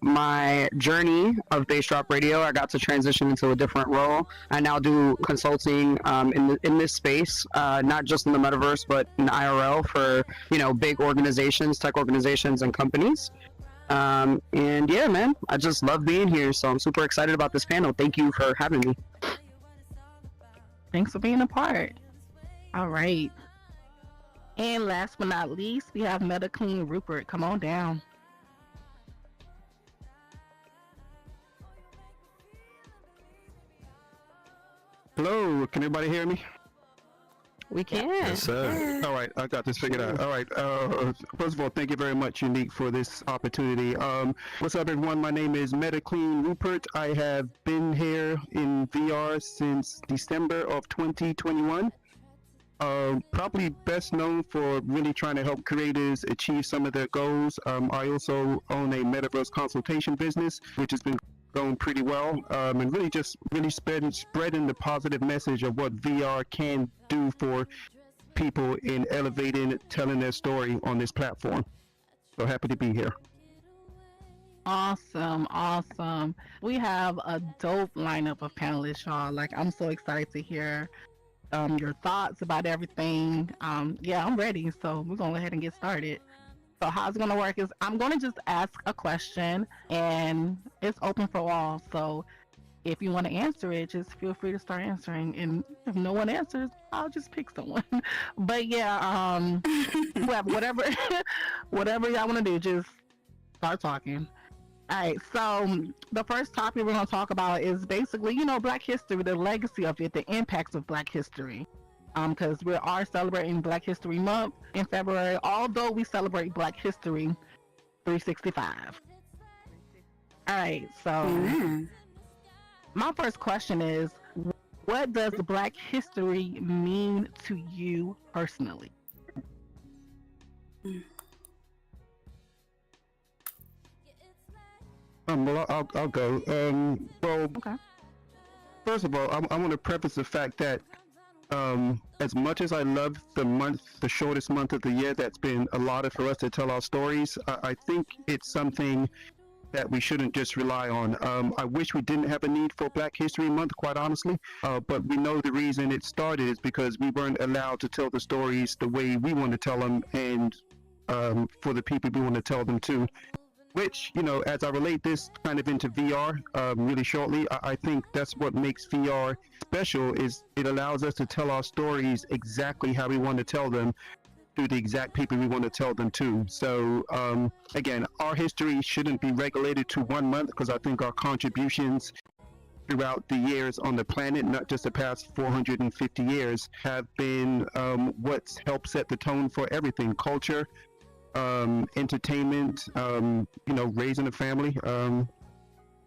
my journey of Bass Drop Radio, I got to transition into a different role. I now do consulting in this space, not just in the metaverse, but in IRL for big organizations, tech organizations, and companies. And yeah, man, I just love being here. So I'm super excited about this panel. Thank you for having me. Thanks for being a part. All right. And last but not least, we have MetaClean Rupert. Come on down. Hello, can everybody hear me? We can. Yes, sir. All right, I got this figured out. All right, first of all, thank you very much, Unique, for this opportunity. What's up, everyone? My name is MetaClean Rupert. I have been here in VR since December of 2021. Probably best known for really trying to help creators achieve some of their goals. I also own a metaverse consultation business, which has been going pretty well, and really spreading the positive message of what VR can do for people in elevating, telling their story on this platform. So happy to be here. Awesome. We have a dope lineup of panelists, y'all. Like, I'm so excited to hear your thoughts about everything. Yeah, I'm ready. So we're gonna go ahead and get started. So how it's gonna work is I'm gonna just ask a question and it's open for all. So if you want to answer it, just feel free to start answering. And if no one answers, I'll just pick someone. But yeah, whatever y'all want to do, just start talking. All right, so the first topic we're going to talk about is basically, Black history, the legacy of it, the impacts of Black history. Because we are celebrating Black History Month in February, although we celebrate Black History 365. All right, so my first question is, what does Black history mean to you personally? Well, I'll go. Okay. First of all, I want to preface the fact that as much as I love the shortest month of the year that's been allotted for us to tell our stories, I think it's something that we shouldn't just rely on. I wish we didn't have a need for Black History Month, quite honestly, but we know the reason it started is because we weren't allowed to tell the stories the way we want to tell them, and for the people we want to tell them to. Which, as I relate this kind of into VR really shortly, I think that's what makes VR special, is it allows us to tell our stories exactly how we want to tell them to the exact people we want to tell them to. So, again, our history shouldn't be regulated to 1 month, because I think our contributions throughout the years on the planet, not just the past 450 years, have been what's helped set the tone for everything: culture, entertainment, raising a family.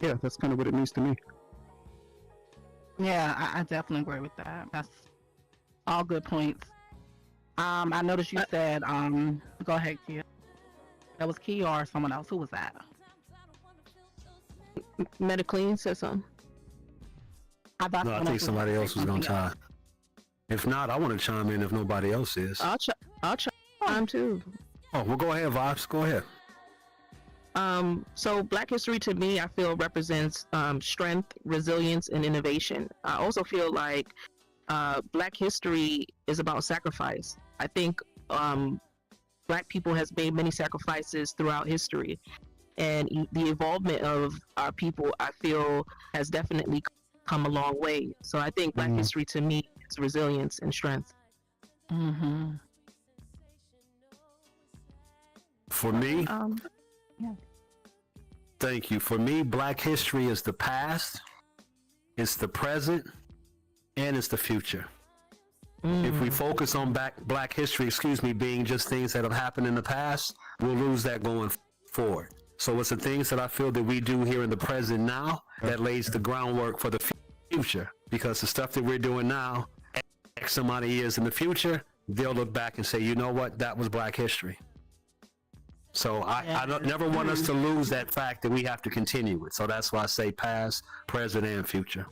Yeah, that's kind of what it means to me. Yeah, I definitely agree with that. That's all good points. I noticed you said, go ahead, Kia. That was Kia or someone else? Who was that? MetaClean said something. I think somebody else was going to chime. If not, I want to chime in if nobody else is. I'll chime too. Oh, well, go ahead, Vibes. Go ahead. So Black history to me, I feel represents strength, resilience, and innovation. I also feel like Black history is about sacrifice. I think Black people has made many sacrifices throughout history, and the involvement of our people, I feel, has definitely come a long way. So I think Black history to me is resilience and strength. Mm-hmm. For me, yeah. Thank you. For me, Black history is the past, it's the present, and it's the future. If we focus on Black history, being just things that have happened in the past, we'll lose that going forward. So it's the things that I feel that we do here in the present now that lays the groundwork for the future. Because the stuff that we're doing now, X amount of years in the future, they'll look back and say, you know what, that was Black history. So I don't never want us to lose that fact that we have to continue it. So that's why I say past, present, and future.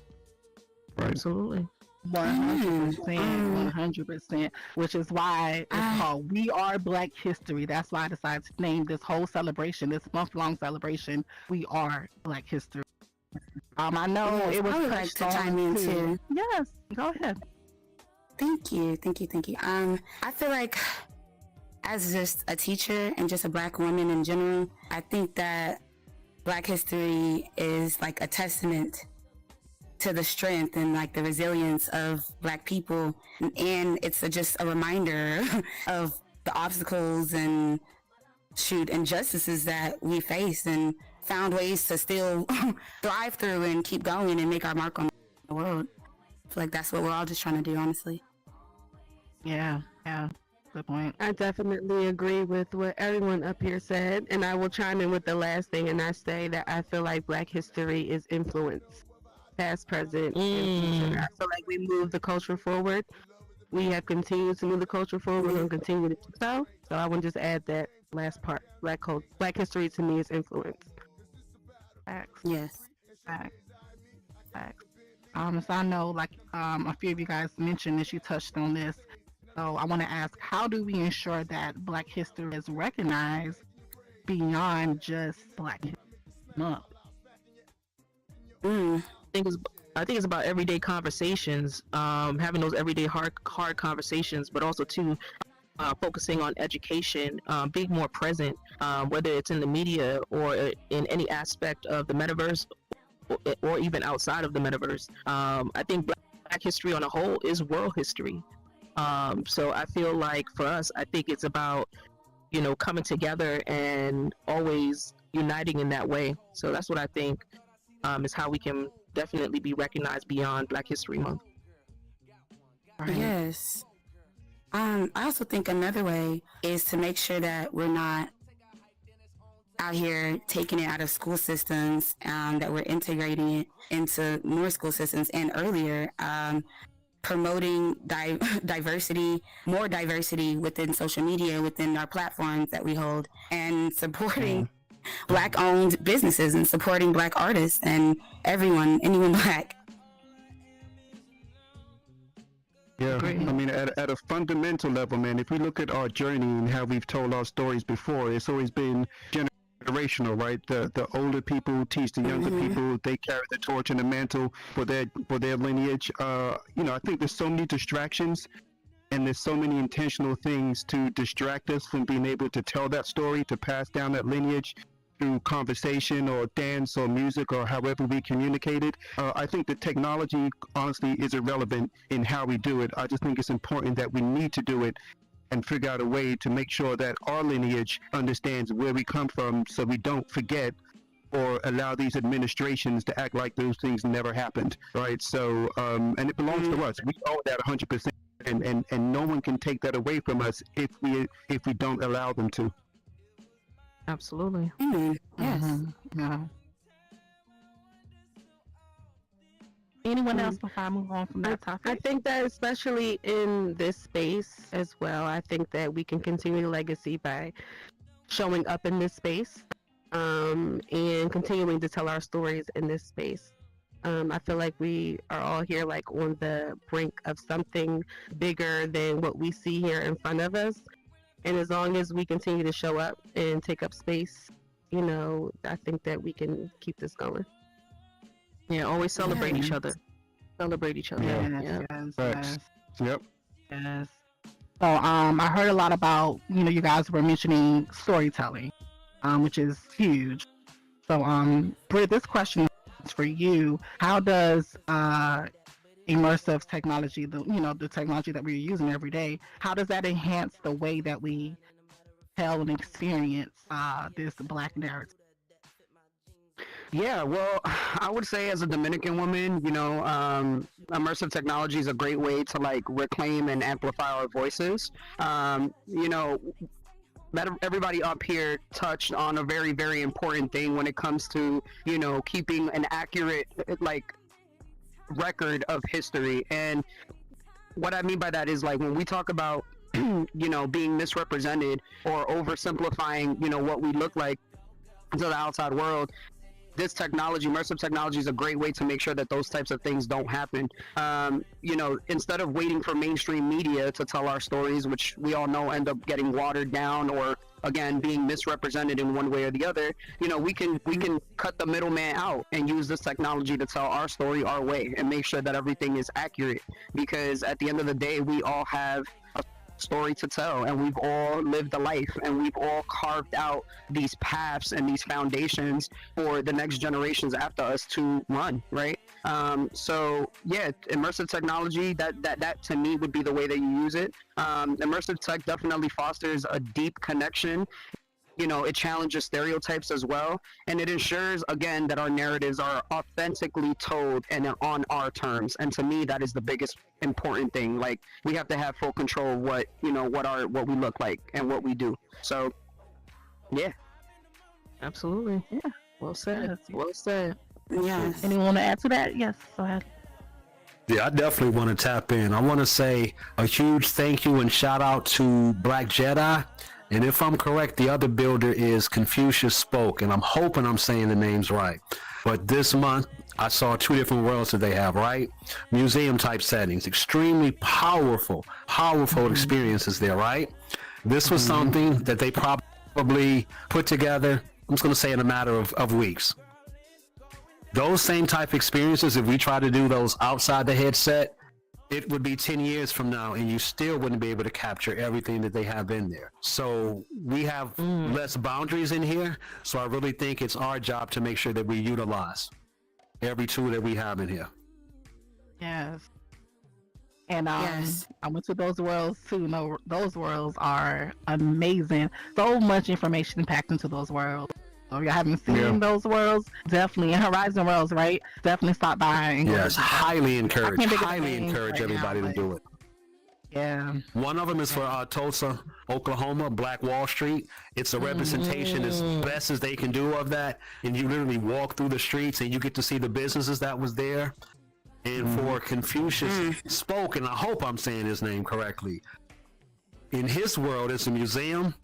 Right. Absolutely. 100%, 100%, which is why it's called We Are Black History. That's why I decided to name this whole celebration, this month-long celebration, We Are Black History. I know Yes, it was I would like touched to on chime in too. Yes, go ahead. Thank you. I feel like as just a teacher and just a Black woman in general, I think that Black history is like a testament to the strength and like the resilience of Black people, and it's just a reminder of the obstacles and injustices that we face and found ways to still thrive through and keep going and make our mark on the world. I feel like that's what we're all just trying to do, honestly. Yeah, good point. I definitely agree with what everyone up here said, and I will chime in with the last thing, and I say that I feel like Black history is influence, past, present, and future. I feel like we move the culture forward. We have continued to move the culture forward. We're going to continue to do so. So I want to just add that last part. Black history to me is influence. Facts. Yes. Facts. So I know, like, a few of you guys mentioned this, you touched on this. So I want to ask, how do we ensure that Black history is recognized beyond just Black History Month? I think it's about everyday conversations, having those everyday hard conversations, but also too focusing on education, being more present, whether it's in the media or in any aspect of the metaverse, or even outside of the metaverse. I think Black history on a whole is world history. So I feel like for us, I think it's about, coming together and always uniting in that way. So that's what I think is how we can definitely be recognized beyond Black History Month. Right. Yes. I also think another way is to make sure that we're not out here taking it out of school systems, that we're integrating it into more school systems and earlier, promoting diversity, more diversity within social media, within our platforms that we hold, and supporting Black-owned businesses and supporting Black artists and anyone Black. Yeah, I mean, at a fundamental level, man, if we look at our journey and how we've told our stories before, it's always been generational, right? The older people teach the younger people, they carry the torch and the mantle for their lineage. I think there's so many distractions and there's so many intentional things to distract us from being able to tell that story, to pass down that lineage through conversation or dance or music or however we communicate it. I think the technology honestly is irrelevant in how we do it. I just think it's important that we need to do it and figure out a way to make sure that our lineage understands where we come from, so we don't forget or allow these administrations to act like those things never happened, right? So, and it belongs to us. We own that 100%, and no one can take that away from us if we don't allow them to. Absolutely. Yes. Yeah. Anyone else before I move on from that topic? I think that especially in this space as well, I think that we can continue the legacy by showing up in this space, and continuing to tell our stories in this space. I feel like we are all here like on the brink of something bigger than what we see here in front of us. And as long as we continue to show up and take up space, I think that we can keep this going. Yeah, always celebrate each other. Celebrate each other. Yes. Yep. Yes. So I heard a lot about, you guys were mentioning storytelling, which is huge. So Britt, this question is for you. How does immersive technology, the technology that we're using every day, how does that enhance the way that we tell and experience this Black narrative? Yeah, well, I would say as a Dominican woman, immersive technology is a great way to like reclaim and amplify our voices. Everybody up here touched on a very, very important thing when it comes to, keeping an accurate, like, record of history. And what I mean by that is, like, when we talk about, being misrepresented or oversimplifying, what we look like to the outside world, this technology, immersive technology, is a great way to make sure that those types of things don't happen. You know, instead of waiting for mainstream media to tell our stories, which we all know end up getting watered down or again being misrepresented in one way or the other, you know, we can cut the middleman out and use this technology to tell our story our way and make sure that everything is accurate, because at the end of the day we all have a story to tell, and we've all lived a life, and we've all carved out these paths and these foundations for the next generations after us to run, right? So yeah, immersive technology, that to me would be the way that you use it. Immersive tech definitely fosters a deep connection. You know, it challenges stereotypes as well, and it ensures again that our narratives are authentically told and on our terms. And to me, that is the biggest important thing. Like, we have to have full control of what, you know, what we look like and what we do. So yeah, Absolutely. Yeah. Well said. Yes. Well said. Yes. Anyone want to add to that? Yes, go ahead. Yeah, I definitely want to tap in. I want to say a huge thank you and shout out to Black Jedi. And if I'm correct, the other builder is Confucius Spoke, and I'm hoping I'm saying the names right. But this month, I saw 2 different worlds that they have, right? Museum type settings, extremely powerful experiences there, right? This was something that they probably put together, I'm just going to say in a matter of weeks. Those same type experiences, if we try to do those outside the headset, it would be 10 years from now and you still wouldn't be able to capture everything that they have in there. So we have less boundaries in here. So I really think it's our job to make sure that we utilize every tool that we have in here. Yes. And Yes. I went to those worlds too. No, those worlds are amazing. So much information packed into those worlds. So if you haven't seen those worlds, definitely, and Horizon Worlds, right? Definitely stop by. And go Yes, to that. highly I encourage can't think of the names everybody right now, to do it. Yeah. One of them is for Tulsa, Oklahoma, Black Wall Street. It's a representation as best as they can do of that. And you literally walk through the streets and you get to see the businesses that was there. And for Confucius Spoke, and I hope I'm saying his name correctly, in his world, it's a museum.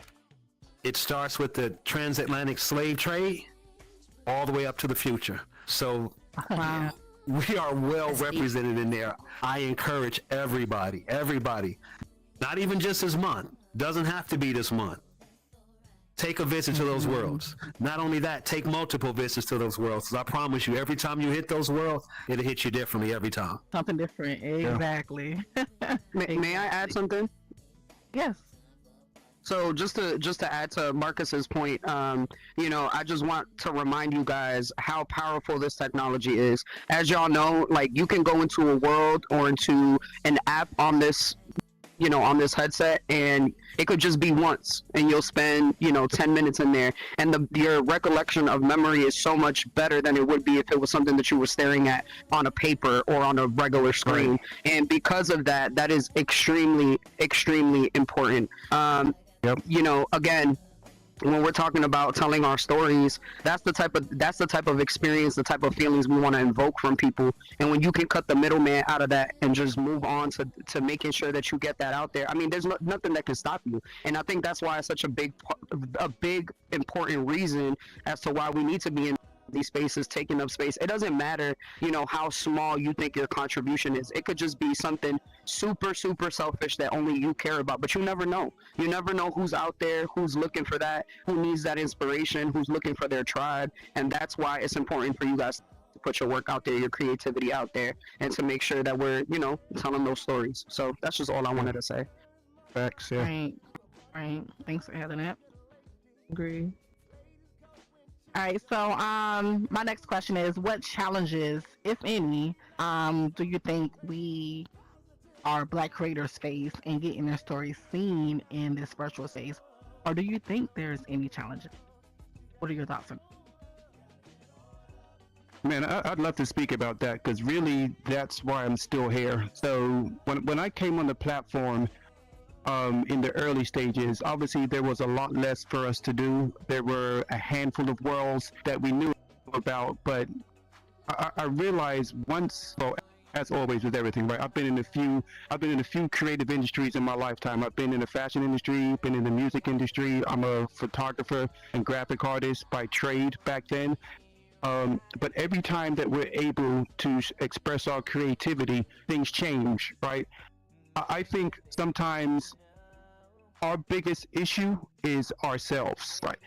It starts with the transatlantic slave trade all the way up to the future. So Wow. we are well represented in there. I encourage everybody, not even just this month, doesn't have to be this month. Take a visit to those worlds. Not only that, take multiple visits to those worlds. 'Cause I promise you, every time you hit those worlds, it'll hit you differently every time. Something different. Exactly. may I add something? Yes. So just to add to Marcus's point, you know, I just want to remind you guys how powerful this technology is. As y'all know, like, you can go into a world or into an app on this, you know, on this headset, and it could just be once, and you'll spend, you know, 10 minutes in there, and your recollection of memory is so much better than it would be if it was something that you were staring at on a paper or on a regular screen. Right. And because of that, that is extremely important. You know, again, when we're talking about telling our stories, that's the type of experience, the type of feelings we want to invoke from people. And when you can cut the middleman out of that and just move on to making sure that you get that out there, I mean, there's nothing that can stop you. And I think that's why it's such a big important reason as to why we need to be in these spaces, taking up space. It doesn't matter, you know, how small you think your contribution is. It could just be something super selfish that only you care about, but you never know who's out there, who's looking for that, who needs that inspiration, who's looking for their tribe. And that's why it's important for you guys to put your work out there, your creativity out there, and to make sure that we're, you know, telling those stories. So that's just all I wanted to say. Facts, yeah. Right. Thanks for adding that. Agree. All right, so my next question is, what challenges, if any, do you think we, our Black creators, face in getting their stories seen in this virtual space? Or do you think there's any challenges? What are your thoughts on it? Man, I'd love to speak about that, because really that's why I'm still here. So when I came on the platform, in the early stages, obviously there was a lot less for us to do. There were a handful of worlds that we knew about, but I realized once, well, as always with everything, right? I've been in a few creative industries in my lifetime. I've been in the fashion industry, been in the music industry. I'm a photographer and graphic artist by trade back then. But every time that we're able to express our creativity, things change, right? I think sometimes our biggest issue is ourselves, right?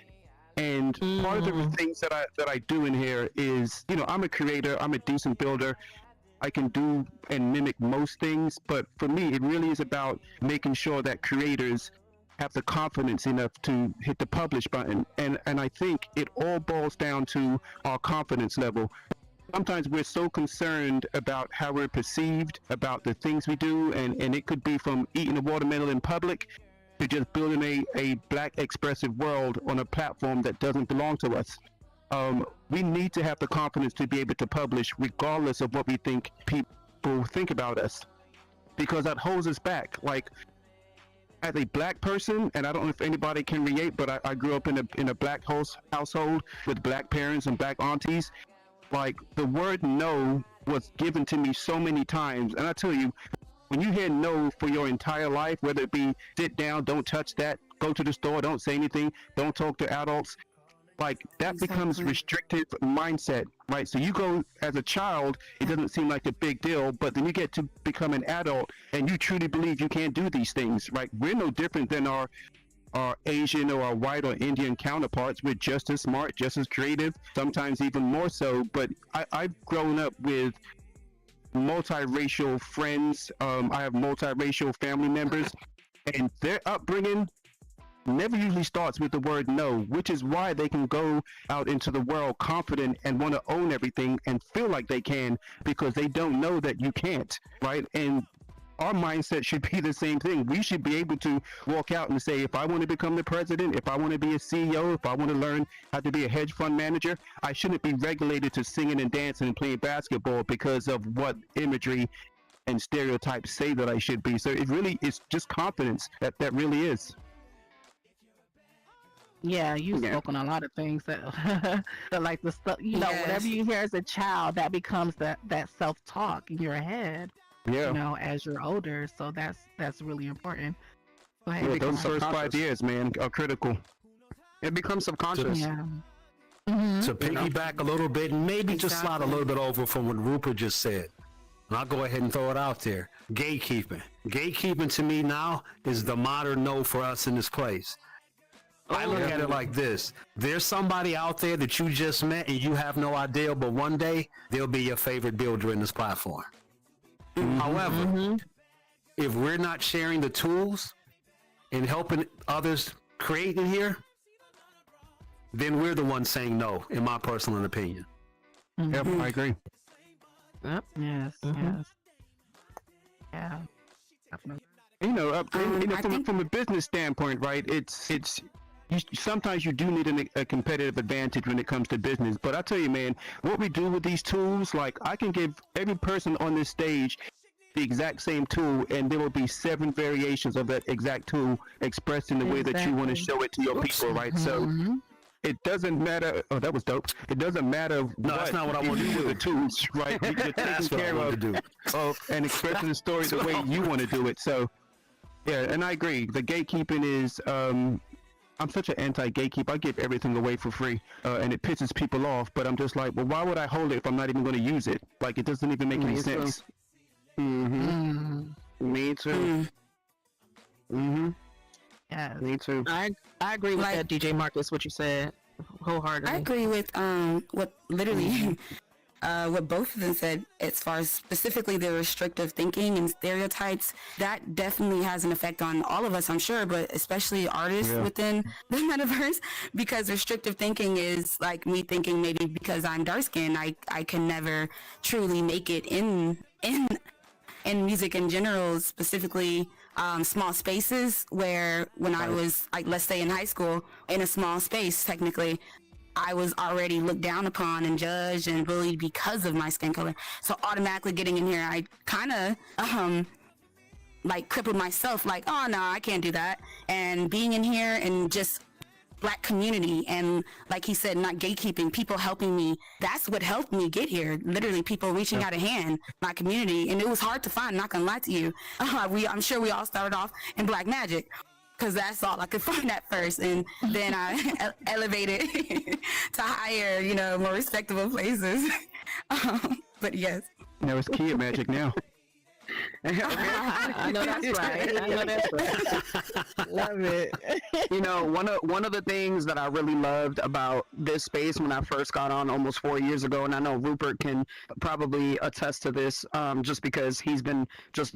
And part of the things that I do in here is, I'm a creator, I'm a decent builder. I can do and mimic most things, but for me, it really is about making sure that creators have the confidence enough to hit the publish button. And I think it all boils down to our confidence level. Sometimes we're so concerned about how we're perceived, about the things we do, and it could be from eating a watermelon in public to just building a black expressive world on a platform that doesn't belong to us. We need to have the confidence to be able to publish regardless of what we think people think about us, because that holds us back. Like, as a black person, and I don't know if anybody can relate, but I grew up in a black household with black parents and black aunties. Like, the word no was given to me so many times, and I tell you, when you hear no for your entire life, whether it be sit down, don't touch that, go to the store, don't say anything, don't talk to adults, like, that becomes restrictive mindset, right? So you go as a child, it doesn't seem like a big deal, but then you get to become an adult and you truly believe you can't do these things, right? We're no different than our Asian or our white or Indian counterparts. We're just as smart, just as creative, sometimes even more so. But I've grown up with multiracial friends. I have multiracial family members, and their upbringing never usually starts with the word no, which is why they can go out into the world confident and want to own everything and feel like they can, because they don't know that you can't, right? And our mindset should be the same thing. We should be able to walk out and say, if I want to become the president, if I want to be a CEO, if I want to learn how to be a hedge fund manager, I shouldn't be regulated to singing and dancing and playing basketball because of what imagery and stereotypes say that I should be. So it really is just confidence that really is. Yeah, you've spoken a lot of things that, that like the stuff, whatever you hear as a child, that becomes that self-talk in your head, as you're older. So that's really important. Go ahead. Yeah, those first 5 years, man, are critical. It becomes subconscious. Yeah. To piggyback a little bit and maybe just slide a little bit over from what Rupert just said. And I'll go ahead and throw it out there. Gatekeeping. Gatekeeping to me now is the modern no for us in this place. I look at it like this. There's somebody out there that you just met and you have no idea, but one day they'll be your favorite builder in this platform. However, if we're not sharing the tools and helping others create in here, then we're the ones saying no, in my personal opinion. Yep, I agree. Yep. Yes. Yes. Yeah. Definitely. From a business standpoint, right? Sometimes you do need a competitive advantage when it comes to business. But I tell you, man, what we do with these tools, like, I can give every person on this stage the exact same tool, and there will be 7 variations of that exact tool expressed in the way that you want to show it to your people, right? So it doesn't matter. Oh, that was dope. It doesn't matter. No, that's not what I want to do with the tools, right? You're taking care of and expressing the story the way you want to do it. So, yeah, and I agree. The gatekeeping is. I'm such an anti-gatekeeper. I give everything away for free, and it pisses people off. But I'm just like, well, why would I hold it if I'm not even going to use it? Like, it doesn't even make any sense. Me too. Yeah, me too. I agree with that, DJ Marcus, what you said wholeheartedly. I agree with what literally what both of them said, as far as specifically the restrictive thinking and stereotypes. That definitely has an effect on all of us, I'm sure, but especially artists within the metaverse, because restrictive thinking is like me thinking maybe because I'm dark skinned, I can never truly make it in music in general, specifically small spaces, where when I was, like, let's say in high school, in a small space, technically, I was already looked down upon and judged and bullied because of my skin color. So automatically getting in here, I kind of like crippled myself, like, oh no, I can't do that. And being in here and just Black community, and like he said, not gatekeeping, people helping me, that's what helped me get here. Literally people reaching out a hand, my community. And it was hard to find, not gonna lie to you. I'm sure we all started off in Black Magic, because that's all I could find at first, and then I elevated to higher, more respectable places. But yes. Now it's Kia Magic now. I know that's right. I know that's right. Love it. One of the things that I really loved about this space when I first got on almost 4 years ago, and I know Rupert can probably attest to this, just because he's been just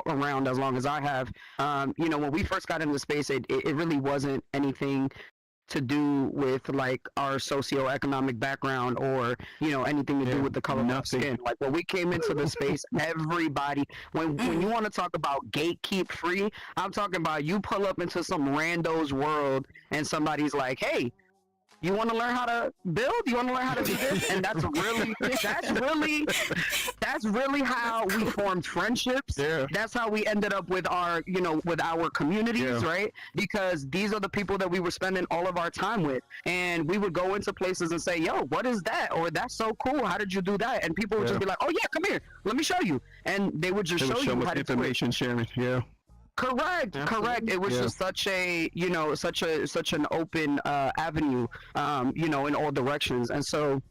around as long as I have. When we first got into the space, it really wasn't anything to do with like our socioeconomic background or anything to do with the color of our skin. Like when we came into the space, everybody, when you want to talk about gatekeep free, I'm talking about you pull up into some rando's world and somebody's like, hey, you want to learn how to build? You want to learn how to do this? And that's really how we formed friendships. Yeah. That's how we ended up with our, with our communities, right? Because these are the people that we were spending all of our time with. And we would go into places and say, yo, what is that? Or that's so cool. How did you do that? And people would just be like, oh yeah, come here. Let me show you. And they would just show you how to information sharing. Yeah. Correct. It was just such a, such an open avenue, in all directions. And so,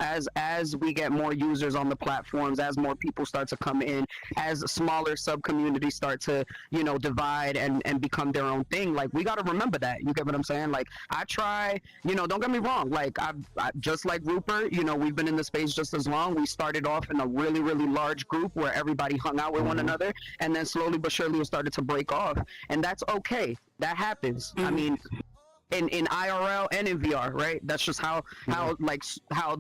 as we get more users on the platforms, as more people start to come in, as smaller sub communities start to, divide and become their own thing, like we got to remember that. You get what I'm saying? Like I try, don't get me wrong. Like I just like Rupert, we've been in the space just as long. We started off in a really, really large group where everybody hung out with one another, and then slowly but surely it started to break off, and that's okay. That happens. I mean, in IRL and in VR, right? That's just how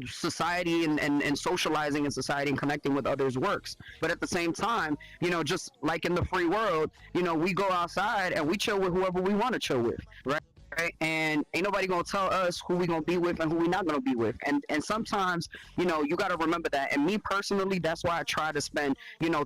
society and socializing in society and connecting with others works. But at the same time, just like in the free world, we go outside and we chill with whoever we want to chill with, right? And ain't nobody gonna tell us who we gonna be with and who we not gonna be with. And sometimes, you gotta remember that. And me personally, that's why I try to spend,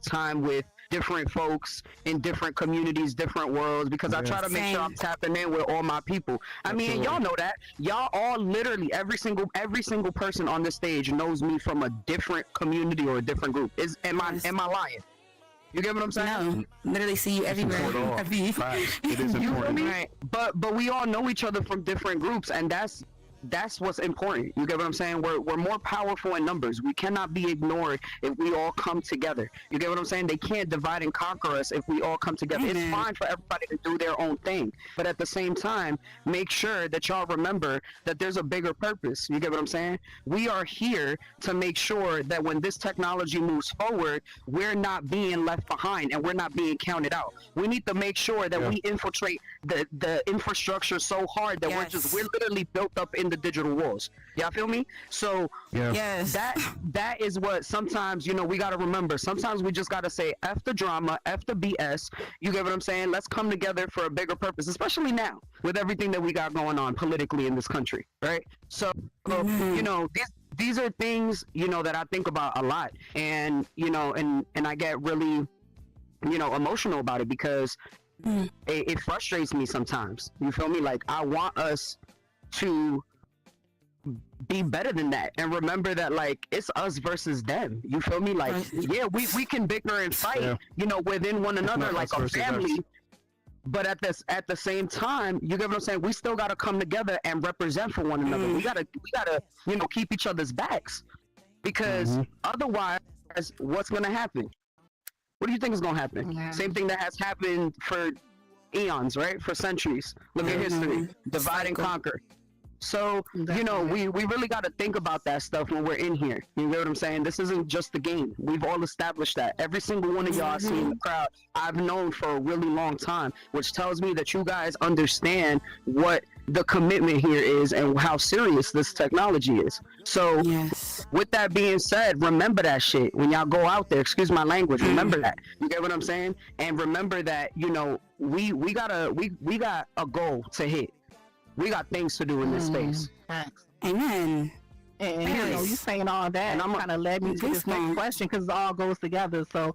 time with different folks in different communities, different worlds, because I try to make sure I'm tapping in with all my people. I mean, y'all know that. Y'all all literally every single person on this stage knows me from a different community or a different group. Am I lying? You get what I'm saying? No, literally see you everywhere. It is important. Right. But we all know each other from different groups, and that's what's important. You get what I'm saying? We're more powerful in numbers. We cannot be ignored if we all come together. You get what I'm saying? They can't divide and conquer us if we all come together. It's fine for everybody to do their own thing, but at the same time, make sure that y'all remember that there's a bigger purpose. You get what I'm saying? We are here to make sure that when this technology moves forward, we're not being left behind and we're not being counted out. We need to make sure that we infiltrate the infrastructure so hard that we're literally built up in the digital walls. Y'all feel me? So that is what sometimes we got to remember. Sometimes we just got to say F the drama, F the BS. You get what I'm saying? Let's come together for a bigger purpose, especially now with everything that we got going on politically in this country, right? So these are things that I think about a lot, and and I get really emotional about it because it frustrates me sometimes. You feel me? Like I want us to be better than that and remember that like it's us versus them. You feel me? Like we can bicker and fight within one another like a family, but at the same time, you get what I'm saying, we still got to come together and represent for one another. We gotta keep each other's backs, because otherwise what's gonna happen? What do you think is gonna happen? Same thing that has happened for eons, right? For centuries. Look at history. Divide and conquer. So, we really got to think about that stuff when we're in here. You know what I'm saying? This isn't just the game. We've all established that. Every single one of y'all I see in the crowd, I've known for a really long time, which tells me that you guys understand what the commitment here is and how serious this technology is. So, with that being said, remember that shit. When y'all go out there, excuse my language, remember that. You get what I'm saying? And remember that, we got a goal to hit. We got things to do in this space. Amen. And you saying all that, and I'm kind of led me to this next question because it all goes together. So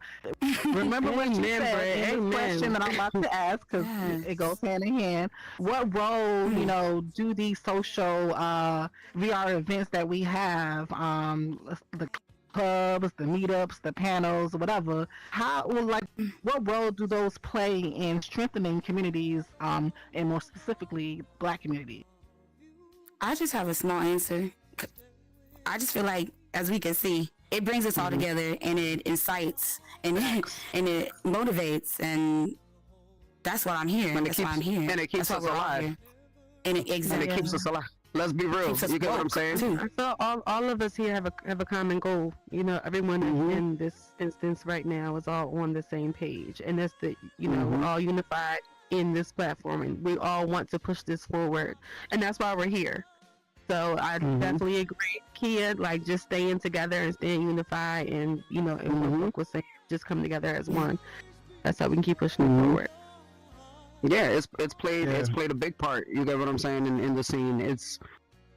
remember what you said in the question that I'm about to ask, because it goes hand in hand. What role, do these social VR events that we have, the clubs, the meetups, the panels, whatever. How, well, like, what role do those play in strengthening communities, and more specifically, Black communities? I just have a small answer. I just feel like, as we can see, it brings us all together, and it incites, and it motivates, and that's why I'm here. And that's why I'm here. And it keeps us alive. And it, exactly. And it keeps us alive. Let's be real. You get what I'm saying? Too. I feel all of us here have a common goal. You know, everyone in this instance right now is all on the same page, and that's we're all unified in this platform, and we all want to push this forward, and that's why we're here. So I definitely agree, Kia. Like, just staying together and staying unified, and and what Brooke was saying, just come together as one. That's how we can keep pushing it forward. Yeah, it's played a big part. You get what I'm saying in the scene. It's,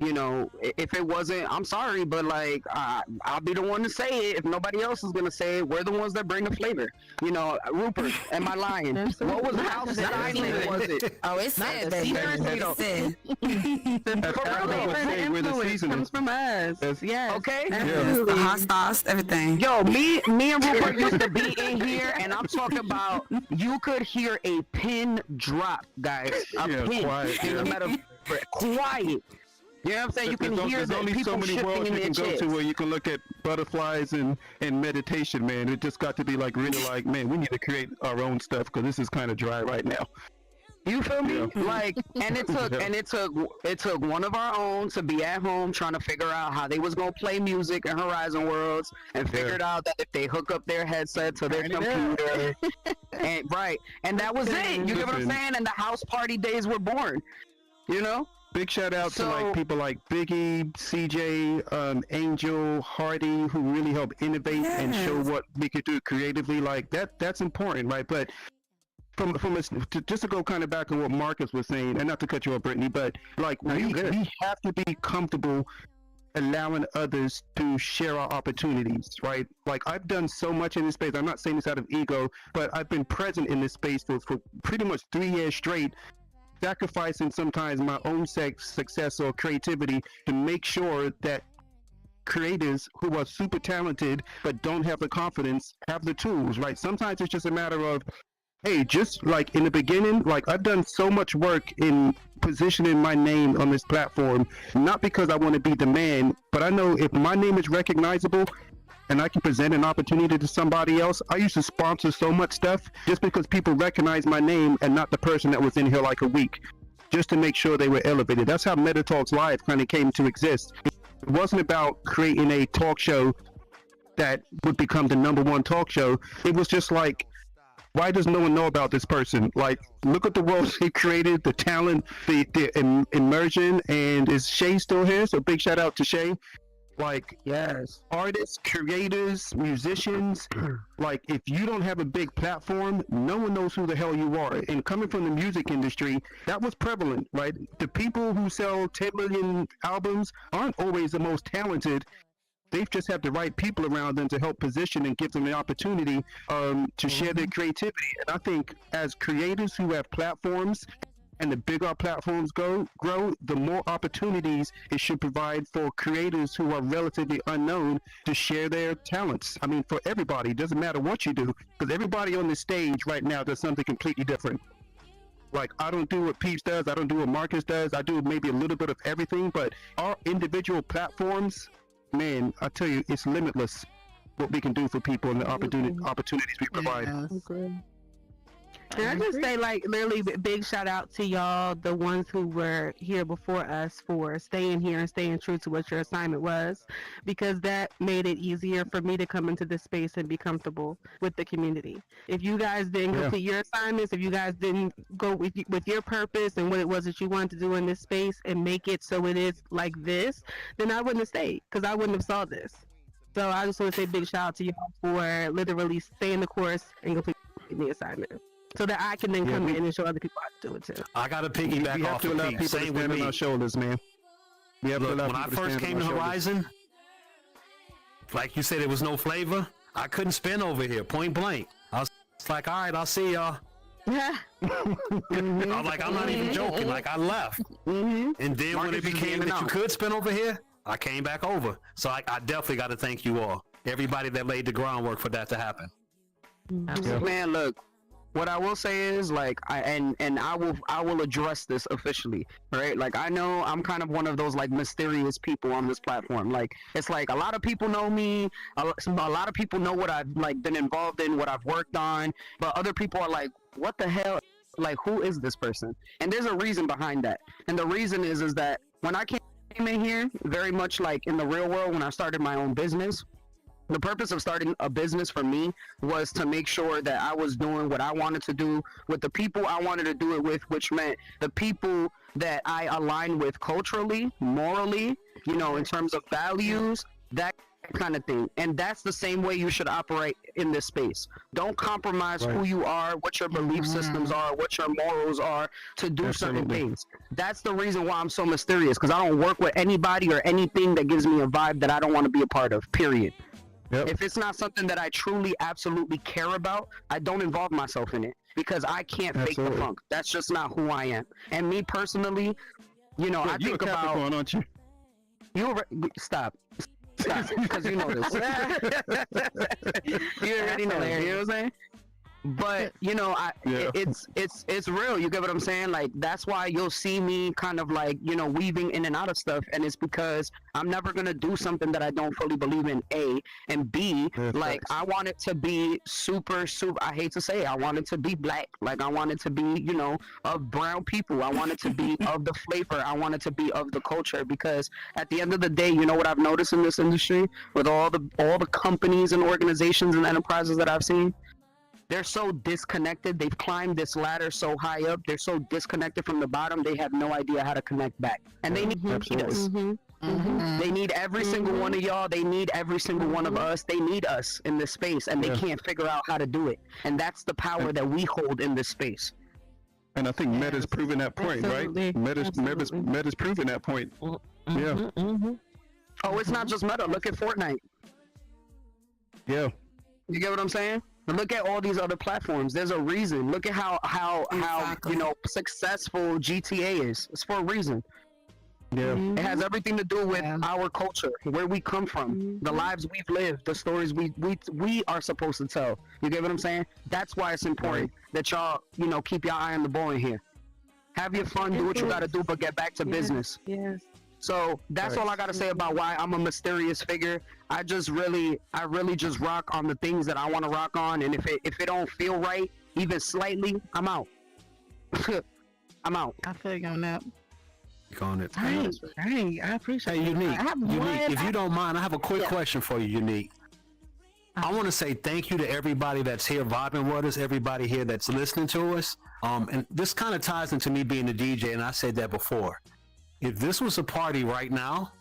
if it wasn't, I'm sorry, but like I'll be the one to say it. If nobody else is gonna say it, we're the ones that bring the flavor. Rupert, am I lying? What was how signing was it? Oh, it's said that. The influence comes from us. Yes. Okay. The hot sauce, everything. Yo, me and Rupert used to be in here, and I'm talking about you could hear a pin drop, guys. A pin in the metaverse. Quiet. You know what I'm saying? You can hear the people so many shifting worlds in you their can go chairs. to where you can look at butterflies and meditation, man. It just got to be like really like, man, we need to create our own stuff because this is kind of dry right now. You feel me? Yeah. Like, and it took one of our own to be at home trying to figure out how they was gonna play music in Horizon Worlds, and figured out that if they hook up their headset to their computer, and that was it. You get what I'm saying? And the house party days were born. Big shout out to like people like Biggie, CJ, Angel, Hardy, who really help innovate and show what we could do creatively. Like that's important, right? But just to go kind of back on what Marcus was saying, and not to cut you off, Brittany, but like we have to be comfortable allowing others to share our opportunities, right? Like I've done so much in this space. I'm not saying this out of ego, but I've been present in this space for pretty much 3 years straight, sacrificing sometimes my own success or creativity to make sure that creators who are super talented but don't have the confidence have the tools, right? Sometimes it's just a matter of, hey, just like in the beginning, like I've done so much work in positioning my name on this platform, not because I want to be the man, but I know if my name is recognizable and I can present an opportunity to somebody else. I used to sponsor so much stuff just because people recognize my name and not the person that was in here like a week, just to make sure they were elevated. That's how Meta Talks Live kind of came to exist. It wasn't about creating a talk show that would become the #1 talk show. It was just like, why does no one know about this person? Like, look at the world he created, the talent, the immersion, and is Shay still here? So big shout out to Shay. Like, yes, artists, creators, musicians, like if you don't have a big platform, no one knows who the hell you are. And coming from the music industry, that was prevalent, right? The people who sell 10 million albums aren't always the most talented. They just have the right people around them to help position and give them the opportunity to share their creativity. And I think as creators who have platforms, and the bigger our platforms grow, the more opportunities it should provide for creators who are relatively unknown to share their talents. I mean, for everybody, it doesn't matter what you do, because everybody on the stage right now does something completely different. Like, I don't do what Peeps does, I don't do what Marcus does, I do maybe a little bit of everything, but our individual platforms, man, I tell you, it's limitless what we can do for people and the opportunities we provide. And I just say, like, literally, big shout out to y'all, the ones who were here before us, for staying here and staying true to what your assignment was, because that made it easier for me to come into this space and be comfortable with the community. If you guys didn't complete your assignments, if you guys didn't go with your purpose and what it was that you wanted to do in this space and make it so it is like this, then I wouldn't have stayed, because I wouldn't have saw this. So I just want to say big shout out to y'all for literally staying the course and completing the assignment, so that I can then come in and show other people how to do it too. I got to piggyback off of Pete. Same with me. On our shoulders, man. Look, when I first came to Horizon, like you said, there was no flavor. I couldn't spin over here, point blank. I was like, all right, I'll see y'all. I'm like, I'm not even joking. Like, I left. And then when it became that you could spin over here, I came back over. So I definitely got to thank you all. everybody that laid the groundwork for that to happen. Absolutely. Man, look, what I will say is like I will address this officially, right? Like I know I'm kind of one of those like mysterious people on this platform. Like it's like a lot of people know me, a lot of people know what I've like been involved in, what I've worked on, but other people are like, what the hell? Like who is this person? And there's a reason behind that. And the reason is that when I came in here, very much like in the real world, when I started my own business, the purpose of starting a business for me was to make sure that I was doing what I wanted to do with the people I wanted to do it with, which meant the people that I align with culturally, morally, you know, in terms of values, that kind of thing. And that's the same way you should operate in this space. Don't compromise who you are, what your belief systems are, what your morals are to do certain things. That's the reason why I'm so mysterious, because I don't work with anybody or anything that gives me a vibe that I don't want to be a part of, period. Yep. If it's not something that I truly, absolutely care about, I don't involve myself in it because I can't fake the funk. That's just not who I am. And me personally, you know, I think about. Aren't you? Stop, because you know this. You already know. You know what I'm saying? But you know, it's real. You get what I'm saying? Like that's why you'll see me kind of like, you know, weaving in and out of stuff, and it's because I'm never gonna do something that I don't fully believe in. A and B, like I want it to be super. I hate to say it, I want it to be black. Like I want it to be, you know, of brown people. I want it to be of the flavor. I want it to be of the culture, because at the end of the day, you know what I've noticed in this industry with all the companies and organizations and enterprises that I've seen. They're so disconnected. They've climbed this ladder so high up. They're so disconnected from the bottom. They have no idea how to connect back. And they need us. They need every single one of y'all. They need every single one of us. They need us in this space, and they can't figure out how to do it. And that's the power that we hold in this space. And I think Meta's proven that point, right? Meta's proven that point. Yeah. Oh, it's not just Meta. Look at Fortnite. Yeah. You get what I'm saying? Look at all these other platforms. There's a reason. Look at how you know, successful GTA is. It's for a reason. Yeah. It has everything to do with our culture, where we come from, the lives we've lived, the stories we are supposed to tell. You get what I'm saying? That's why it's important that y'all, you know, keep your eye on the ball in here. Have your fun, do what you gotta do, but get back to business. Yes. So that's all I gotta say about why I'm a mysterious figure. I really just rock on the things that I want to rock on, and if it don't feel right, even slightly, I'm out. I'm out. I feel you on that. On it. Dang, I appreciate Hey, it. Unique, I have if you don't mind, I have a quick question for you, Unique. I want to say thank you to everybody that's here vibing with us, everybody here that's listening to us. And this kind of ties into me being a DJ, and I said that before. If this was a party right now,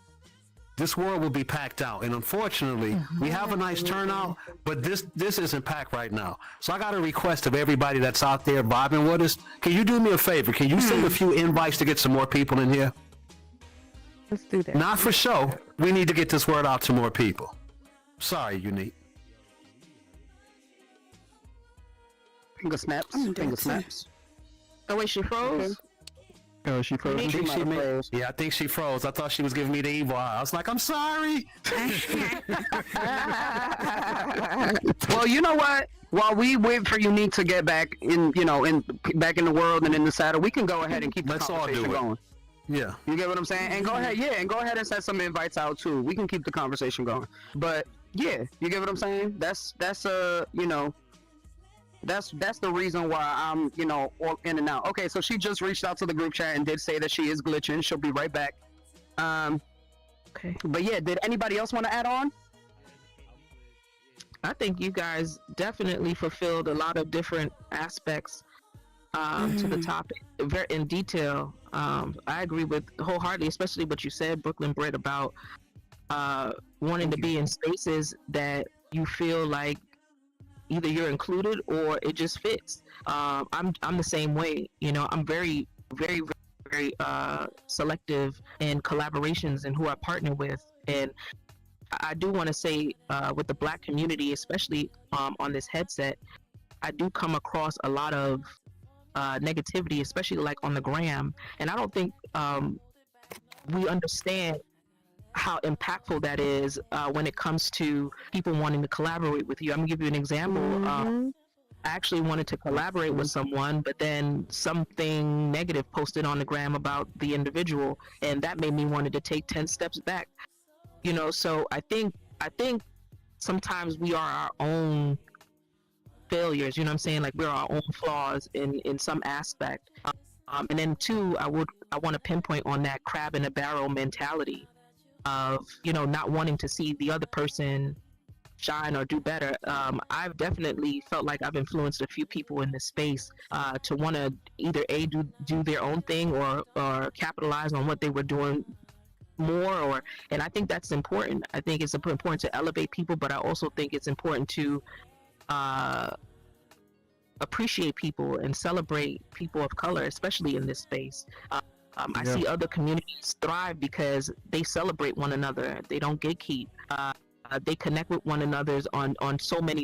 this world will be packed out. And unfortunately, we have a nice turnout, but this isn't packed right now. So I got a request of everybody that's out there vibing with us. Can you do me a favor? Can you send a few invites to get some more people in here? Let's do that. Not for show. We need to get this word out to more people. Sorry, Unique. Finger snaps. Oh wait, she froze. Oh, she froze. I think she froze. I thought she was giving me the evil eye. I was like, I'm sorry. Well, you know what? While we wait for Unique to get back in, you know, back in the world and in the saddle, we can go ahead and keep the conversation going. Yeah. You get what I'm saying? And go ahead, and go ahead and set some invites out too. We can keep the conversation going. But yeah, you get what I'm saying? That's you know, that's the reason why I'm, you know, all in and out. Okay, so she just reached out to the group chat and did say that she is glitching. She'll be right back. Okay. But yeah, did anybody else want to add on? I think you guys definitely fulfilled a lot of different aspects to the topic, very in detail. I agree with wholeheartedly, especially what you said, Brooklyn Britt, about wanting to be in spaces that you feel like either you're included or it just fits. I'm the same way. You know, I'm very, very, very selective in collaborations and who I partner with. And I do want to say with the Black community, especially on this headset, I do come across a lot of negativity, especially like on the gram. And I don't think we understand how impactful that is when it comes to people wanting to collaborate with you. I'm gonna give you an example. I actually wanted to collaborate with someone, but then something negative posted on the gram about the individual, and that made me wanted to take 10 steps back. So I think sometimes we are our own failures. You know what I'm saying? Like, we're our own flaws in some aspect. And then two, I want to pinpoint on that crab in a barrel mentality of not wanting to see the other person shine or do better. I've definitely felt like I've influenced a few people in this space to want to either do their own thing or capitalize on what they were doing more, and I think that's important. I think it's important to elevate people, but I also think it's important to appreciate people and celebrate people of color, especially in this space. I see other communities thrive because they celebrate one another. They don't gatekeep. They connect with one another on so many